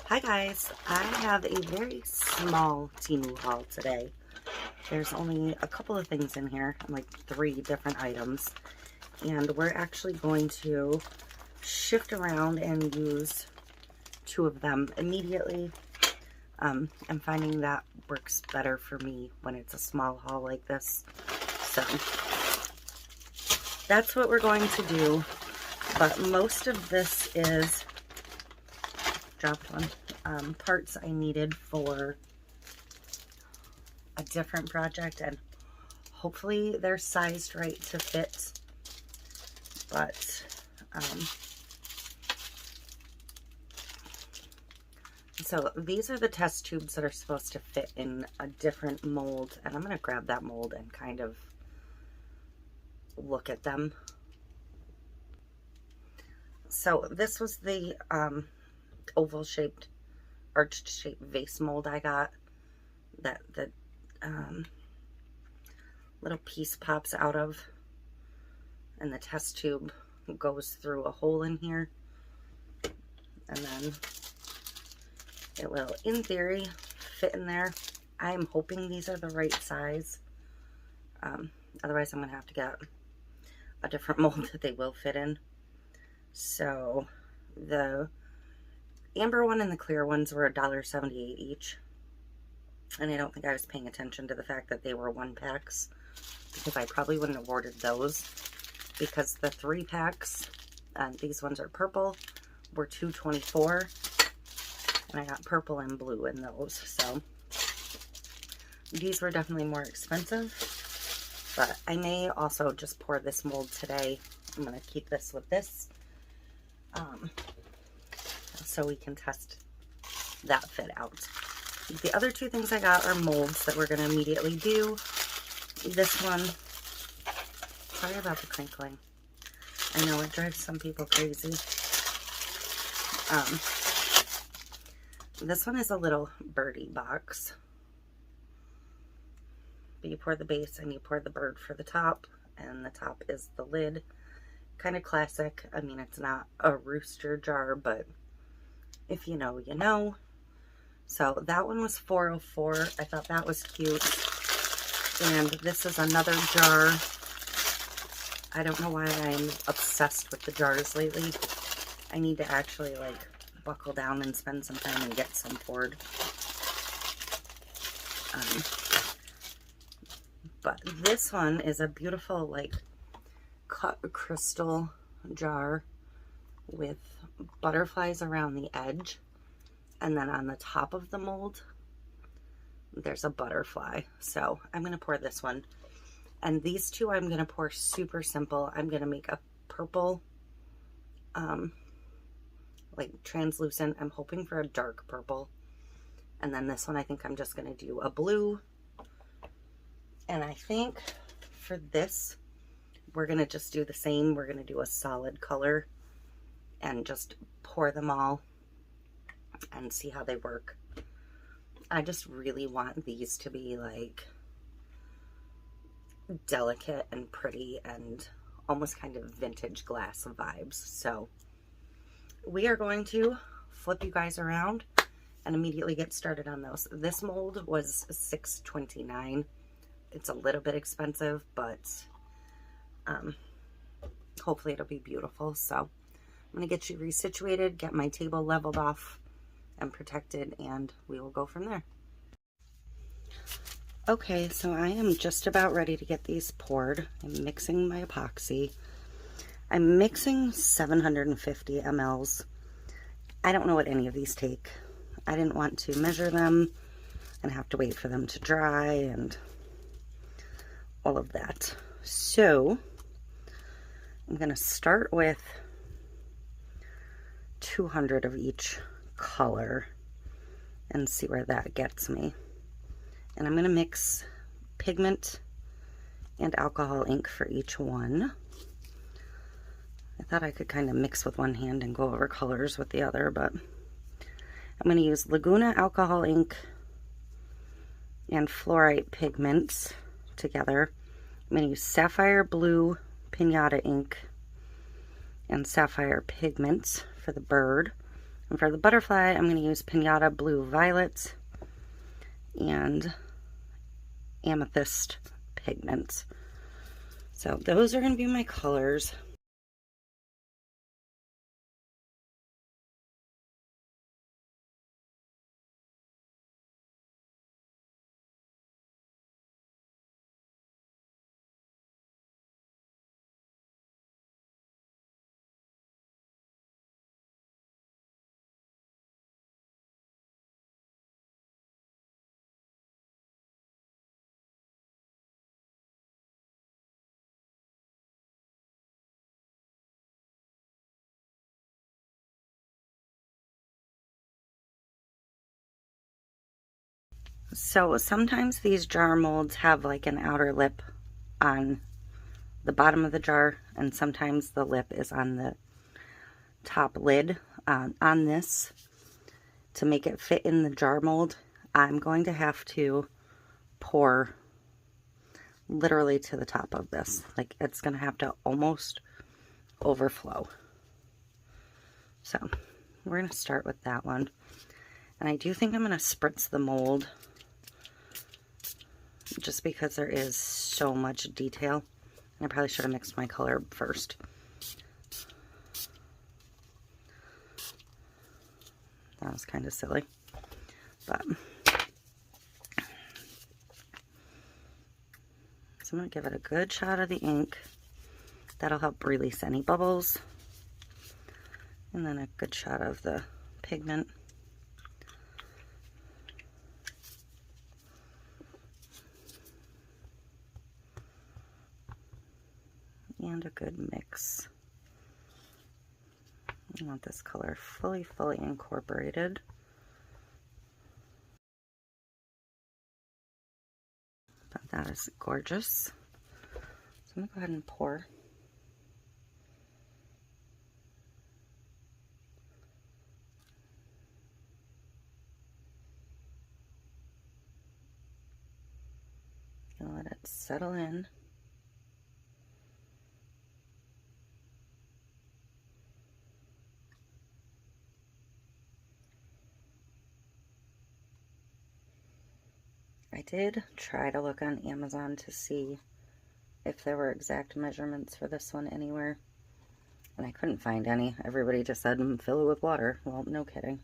Hi guys, I have a very small TEMU haul today. There's only a couple of things in here, like 3 different items, and we're actually going to shift around and use 2 of them immediately. I'm finding that works better for me when it's a small haul like this. So that's what we're going to do, but most of this is dropped one. Parts I needed for a different project, and hopefully they're sized right to fit, but so these are the test tubes that are supposed to fit in a different mold, and I'm going to grab that mold and kind of look at them. So this was the oval shaped, arched shaped vase mold I got that the little piece pops out of, and the test tube goes through a hole in here, and then it will, in theory, fit in there. I'm hoping these are the right size. Otherwise I'm gonna have to get a different mold that they will fit in. So the amber one and the clear ones were $1.78 each, and I don't think I was paying attention to the fact that they were 1-packs, because I probably wouldn't have ordered those, because the 3-packs, these ones are purple, were $2.24, and I got purple and blue in those. So these were definitely more expensive, but I may also just pour this mold today. I'm going to keep this with this, so we can test that fit out. The other 2 things I got are molds that we're going to immediately do. This one, sorry about the crinkling. I know it drives some people crazy. This one is a little birdie box. But you pour the base and you pour the bird for the top, and the top is the lid. Kind of classic. I mean, it's not a rooster jar, but if you know, you know. So that one was $4.04. I thought that was cute. And this is another jar. I don't know why I'm obsessed with the jars lately. I need to actually like buckle down and spend some time and get some poured. But this one is a beautiful like cut crystal jar with butterflies around the edge, and then on the top of the mold there's a butterfly. So I'm going to pour this one, and these 2 I'm going to pour super simple. I'm going to make a purple like translucent. I'm hoping for a dark purple, and then this one I think I'm just going to do a blue. And I think for this we're going to just do the same. We're going to do a solid color and just pour them all and see how they work. I just really want these to be like delicate and pretty and almost kind of vintage glass vibes. So we are going to flip you guys around and immediately get started on those. This mold was $6.29. It's a little bit expensive, but hopefully it'll be beautiful. So I'm going to get you resituated, get my table leveled off and protected, and we will go from there. Okay, so I am just about ready to get these poured. I'm mixing my epoxy. I'm mixing 750 mLs. I don't know what any of these take. I didn't want to measure them and have to wait for them to dry and all of that. So I'm going to start with 200 of each color and see where that gets me. And I'm going to mix pigment and alcohol ink for each one. I thought I could kind of mix with one hand and go over colors with the other, but I'm going to use Laguna alcohol ink and fluorite pigments together. I'm going to use sapphire blue pinata ink and sapphire pigments for the bird. And for the butterfly, I'm going to use Pinata Blue Violet and Amethyst Pigment. So those are going to be my colors. So sometimes these jar molds have like an outer lip on the bottom of the jar, and sometimes the lip is on the top lid. On this, to make it fit in the jar mold, I'm going to have to pour literally to the top of this. Like, it's going to have to almost overflow. So we're going to start with that one. And I do think I'm going to spritz the mold just because there is so much detail. I probably should have mixed my color first. That was kind of silly, but so I'm going to give it a good shot of the ink. That'll help release any bubbles. And then a good shot of the pigment. And a good mix. I want this color fully incorporated. But that is gorgeous. So I'm going to go ahead and pour. And let it settle in. I did try to look on Amazon to see if there were exact measurements for this one anywhere, and I couldn't find any. Everybody just said fill it with water. Well, no kidding.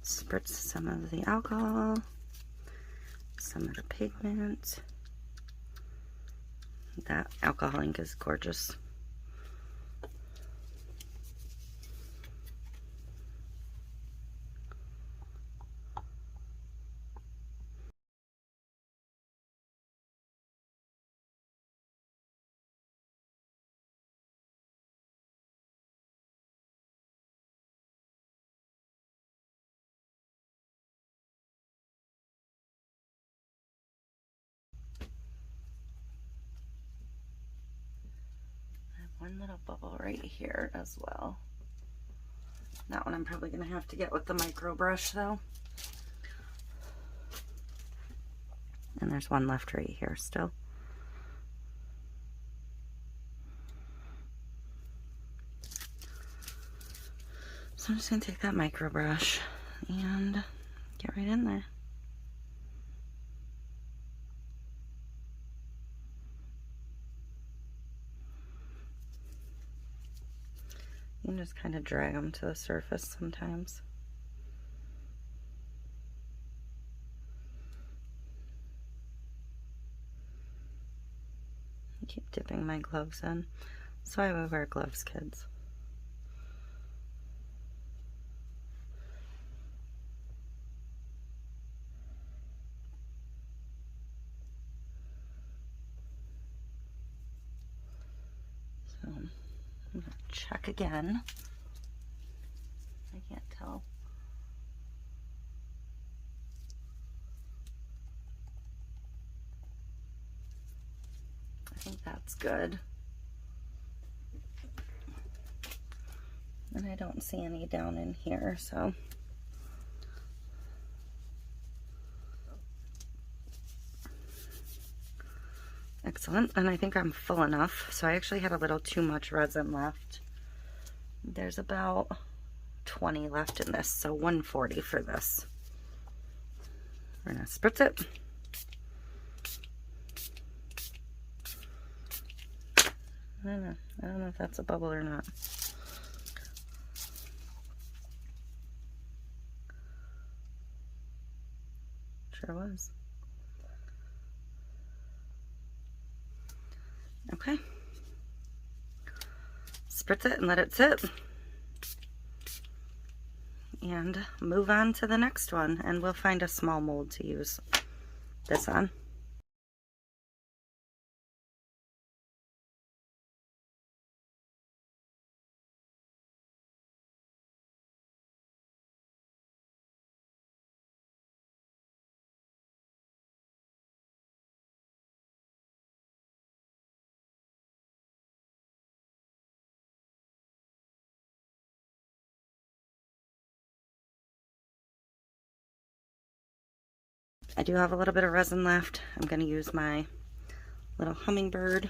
Spritz some of the alcohol, some of the pigment. That alcohol ink is gorgeous. One little bubble right here as well. That one I'm probably going to have to get with the micro brush though. And there's one left right here still. So I'm just going to take that micro brush and get right in there. You can just kind of drag them to the surface sometimes. Keep dipping my gloves in. So I would wear gloves, kids. So I'm gonna check again. I can't tell. I think that's good. And I don't see any down in here, so. Excellent, and I think I'm full enough. So I actually had a little too much resin left. There's about 20 left in this, so 140 for this. We're gonna spritz it. I don't know if that's a bubble or not. Sure was. Okay. Spritz it and let it sit. And move on to the next one, and we'll find a small mold to use this on. I do have a little bit of resin left. I'm going to use my little hummingbird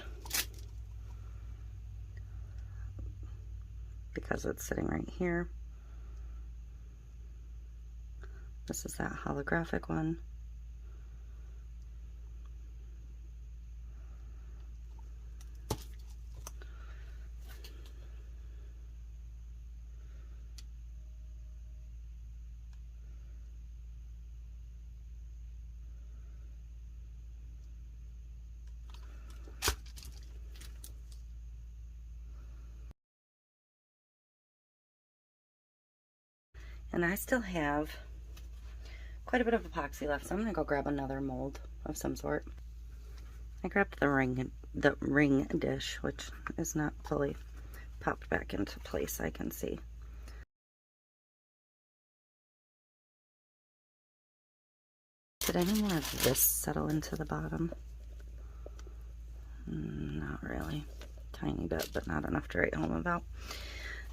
because it's sitting right here. This is that holographic one. And I still have quite a bit of epoxy left, so I'm gonna go grab another mold of some sort. I grabbed the ring dish, which is not fully popped back into place, I can see. Did any more of this settle into the bottom? Not really. Tiny bit, but not enough to write home about.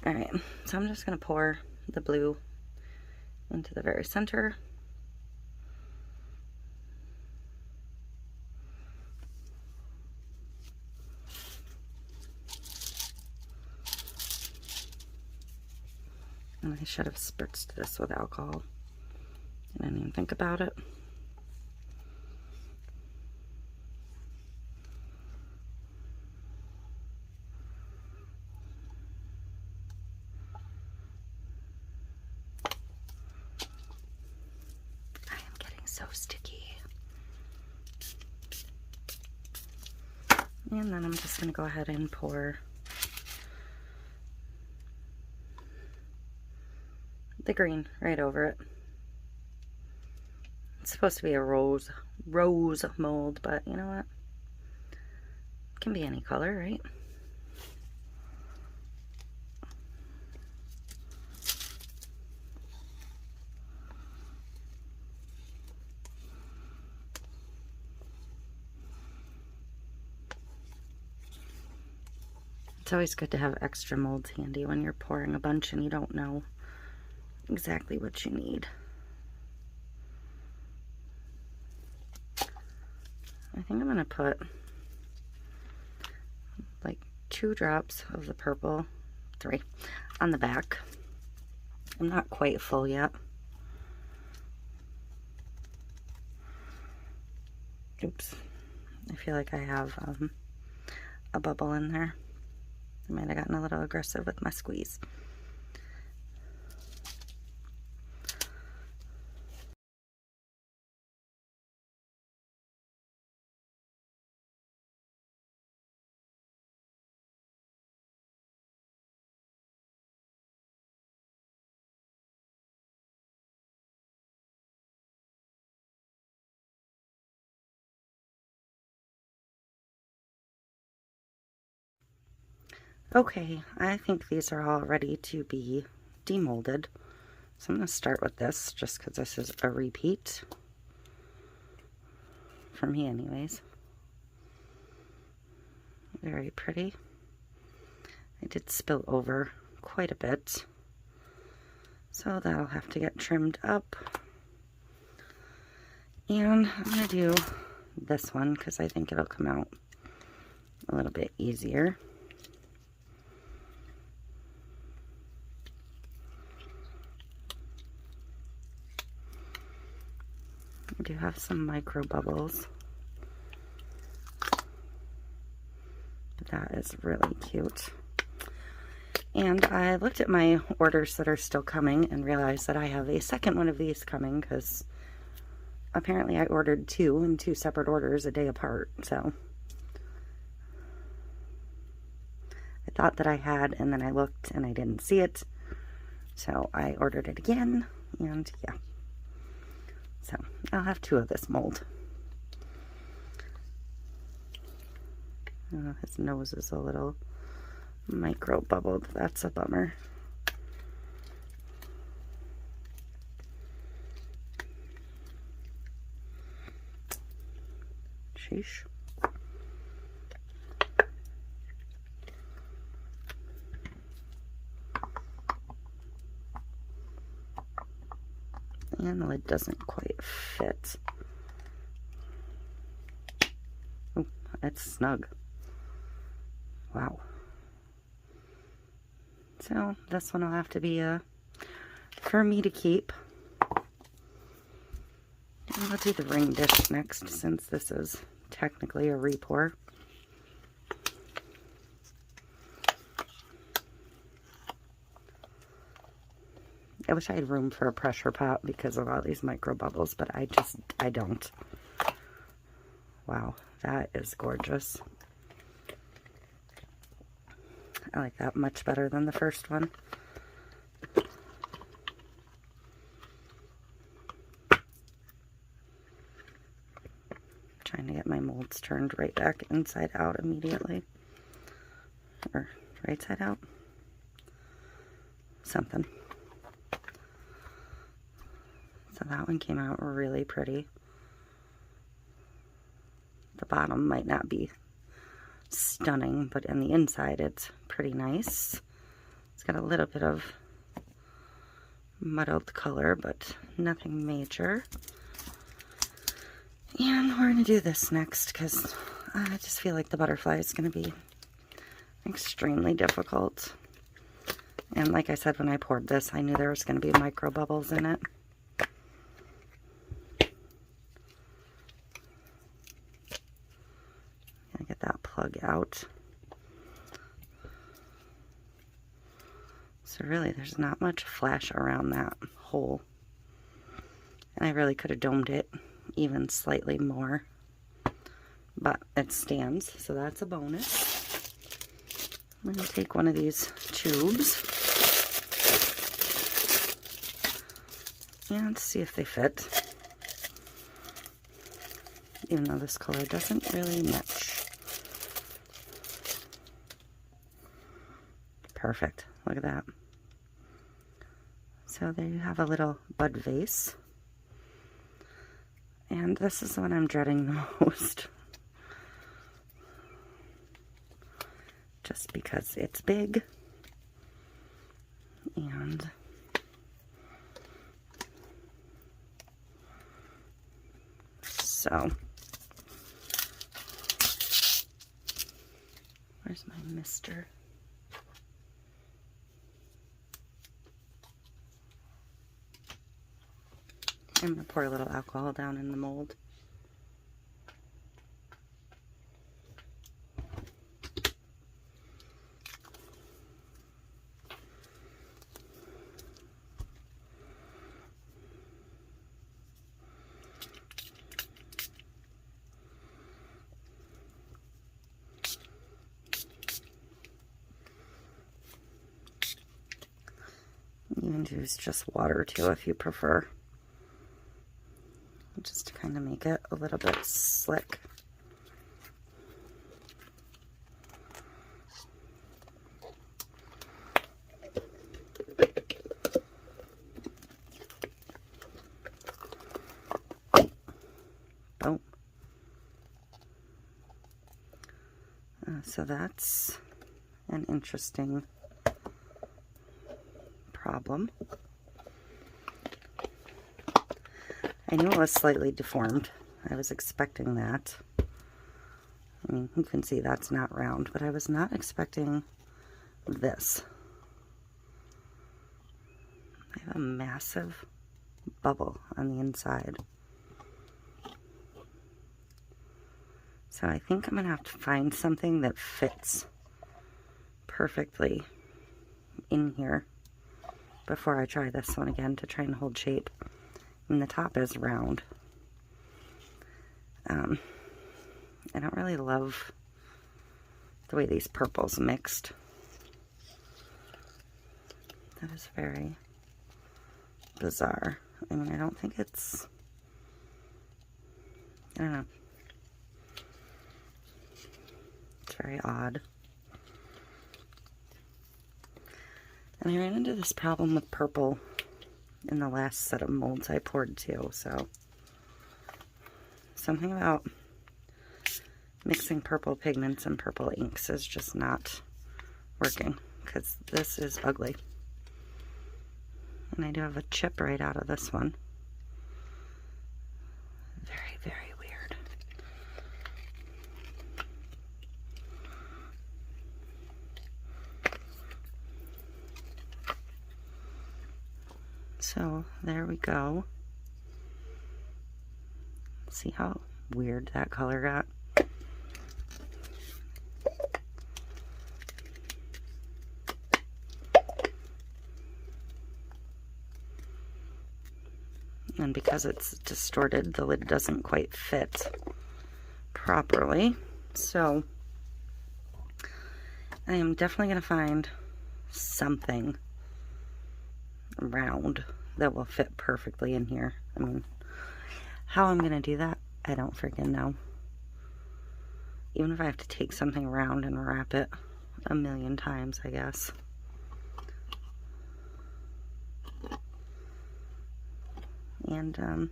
Alright, so I'm just gonna pour the blue into the very center. And I should have spritzed this with alcohol. I didn't even think about it. I am getting so sticky. And then I'm just going to go ahead and pour the green right over it. It's supposed to be a rose mold, but you know what? It can be any color, right? It's always good to have extra molds handy when you're pouring a bunch and you don't know exactly what you need. I think I'm gonna put like 2 drops of the purple, 3, on the back. I'm not quite full yet. Oops. I feel like I have a bubble in there. I might have gotten a little aggressive with my squeeze. Okay, I think these are all ready to be demolded. So I'm going to start with this just because this is a repeat. For me anyways. Very pretty. I did spill over quite a bit. So that'll have to get trimmed up. And I'm going to do this one because I think it'll come out a little bit easier. I do have some micro bubbles. But that is really cute. And I looked at my orders that are still coming and realized that I have a second one of these coming because apparently I ordered 2 in 2 separate orders a day apart. So I thought that I had, and then I looked and I didn't see it. So I ordered it again, and yeah. So I'll have 2 of this mold. His nose is a little micro bubbled. That's a bummer. Sheesh. And the lid doesn't quite fit. Oh, it's snug. Wow. So this one will have to be for me to keep. And I'll do the ring dish next since this is technically a repour. I wish I had room for a pressure pot because of all these micro bubbles, but I don't. Wow, that is gorgeous. I like that much better than the first one. Trying to get my molds turned right back inside out immediately. Or right side out. Something. So that one came out really pretty. The bottom might not be stunning, but on the inside it's pretty nice. It's got a little bit of muddled color, but nothing major. And we're going to do this next because I just feel like the butterfly is going to be extremely difficult. And like I said, when I poured this, I knew there was going to be micro bubbles in it. Gotta get that plug out. So really, there's not much flash around that hole. And I really could have domed it even slightly more. But it stands, so that's a bonus. I'm going to take one of these tubes and see if they fit. Even though this color doesn't really match. Perfect. Look at that. So there you have a little bud vase. And this is the one I'm dreading the most. Just because it's big. And so where's my mister? I'm going to pour a little alcohol down in the mold. You can use just water too if you prefer. Just to kind of make it a little bit slick. So that's an interesting problem. I knew it was slightly deformed. I was expecting that. I mean, you can see that's not round, but I was not expecting this. I have a massive bubble on the inside. So I think I'm going to have to find something that fits perfectly in here before I try this one again to try and hold shape. And the top is round. I don't really love the way these purples mixed. That is very bizarre. I mean, I don't think it's, I don't know. It's very odd. And I ran into this problem with purple in the last set of molds I poured too, so something about mixing purple pigments and purple inks is just not working, because this is ugly. And I do have a chip right out of this one. Very, very weird. So there we go. See how weird that color got? And because it's distorted, the lid doesn't quite fit properly. So I am definitely going to find something round that will fit perfectly in here. I mean, how I'm going to do that, I don't freaking know. Even if I have to take something round and wrap it a million times, I guess. And,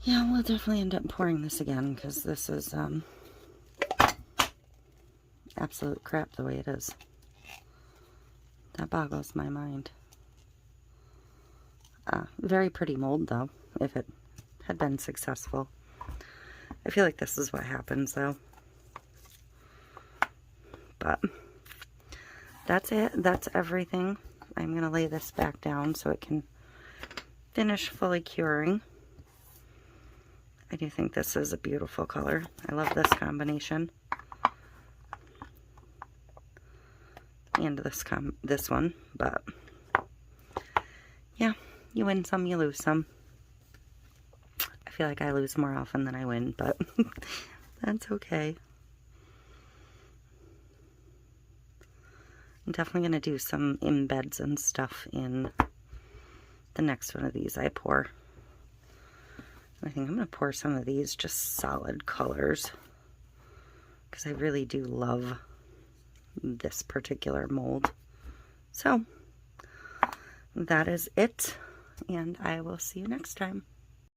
yeah, we'll definitely end up pouring this again, because this is, absolute crap the way it is. That boggles my mind. Very pretty mold, though, if it had been successful. I feel like this is what happens, though. But that's it. That's everything. I'm going to lay this back down so it can finish fully curing. I do think this is a beautiful color. I love this combination. And this one, but yeah, you win some, you lose some. I feel like I lose more often than I win, but that's okay. I'm definitely going to do some embeds and stuff in the next one of these I pour. I think I'm going to pour some of these just solid colors, because I really do love this particular mold. So that is it, and I will see you next time.